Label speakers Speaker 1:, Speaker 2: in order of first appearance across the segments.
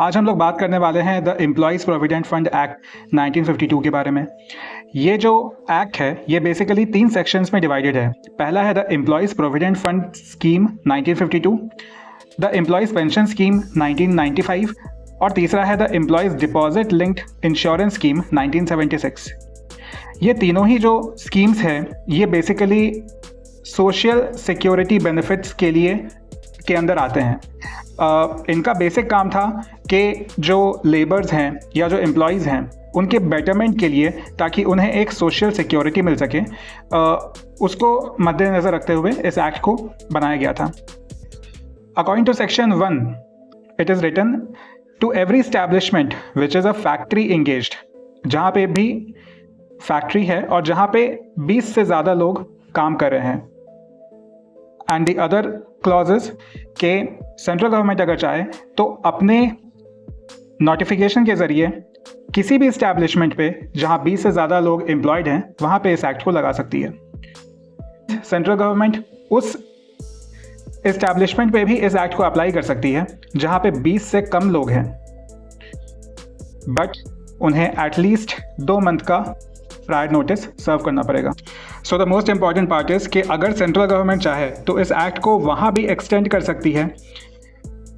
Speaker 1: आज हम लोग बात करने वाले हैं the employees provident fund act 1952 के बारे में। ये जो एक्ट है ये बेसिकली 3 सेक्शंस में डिवाइडेड है। पहला है the employees provident fund scheme 1952, the employees pension scheme 1995 और तीसरा है the employees deposit linked insurance scheme 1976। ये तीनों ही जो स्कीम्स हैं ये बेसिकली सोशल सिक्योरिटी बेनिफिट्स के लिए के अंदर आते हैं। इनका बेसिक काम था कि जो लेबर्स हैं या जो एम्प्लॉयज़ हैं उनके बेटरमेंट के लिए, ताकि उन्हें एक सोशल सिक्योरिटी मिल सके, उसको मद्देनज़र रखते हुए इस एक्ट को बनाया गया था। According to section 1 it is written to every establishment which is a factory engaged, जहाँ पे भी फैक्ट्री है और जहाँ पे 20 से ज़्यादा लोग काम कर रहे हैं। एंड द अदर क्लॉजेस के सेंट्रल गवर्नमेंट अगर चाहे तो अपने नोटिफिकेशन के ज़रिए किसी भी इस्टेब्लिशमेंट पे जहाँ 20 से ज़्यादा लोग एम्प्लॉयड हैं वहाँ पे इस एक्ट को लगा सकती है। सेंट्रल गवर्नमेंट उस इस्टेब्लिशमेंट पे भी इस एक्ट को अप्लाई कर सकती है जहाँ पे 20 से कम लोग हैं, बट उन्हें एटलीस्ट 2 मंथ का प्रायर नोटिस सर्व करना पड़ेगा। So the most important part is कि अगर सेंट्रल गवर्नमेंट चाहे तो इस एक्ट को वहाँ भी एक्सटेंड कर सकती है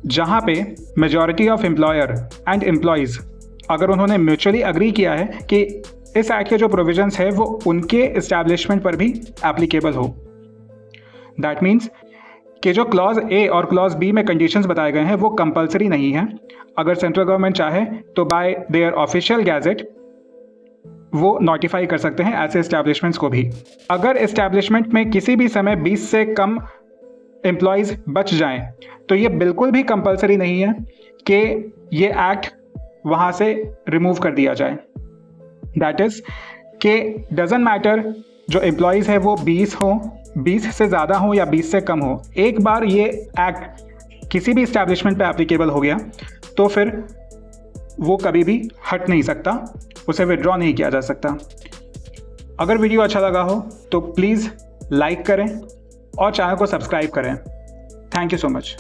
Speaker 1: जहाँ पे majority of employer and employees, अगर उन्होंने म्यूचुअली अग्री किया है कि इस एक्ट के जो प्रोविजंस है वो उनके इस्टेब्लिशमेंट पर भी एप्लीकेबल हो। दैट मीन्स कि जो क्लॉज ए और क्लॉज बी में कंडीशंस बताए गए हैं वो कंपलसरी नहीं है। अगर सेंट्रल गवर्नमेंट चाहे तो बाय देयर ऑफिशियल गैजेट वो नोटिफाई कर सकते हैं ऐसे इस्टेब्लिशमेंट्स को भी। अगर इस्टेब्लिशमेंट में किसी भी समय 20 से कम एम्प्लॉयज़ बच जाएं तो ये बिल्कुल भी कंपलसरी नहीं है कि ये एक्ट वहाँ से रिमूव कर दिया जाए। दैट इज़ कि डजेंट मैटर जो एम्प्लॉयज़ है वो 20 हों, 20 से ज़्यादा हों या 20 से कम हो, एक बार ये एक्ट किसी भी इस्टेब्लिशमेंट पे एप्लीकेबल हो गया तो फिर वो कभी भी हट नहीं सकता, उसे विड्रॉ नहीं किया जा सकता। अगर वीडियो अच्छा लगा हो तो प्लीज़ लाइक करें और चैनल को सब्सक्राइब करें। Thank you so much.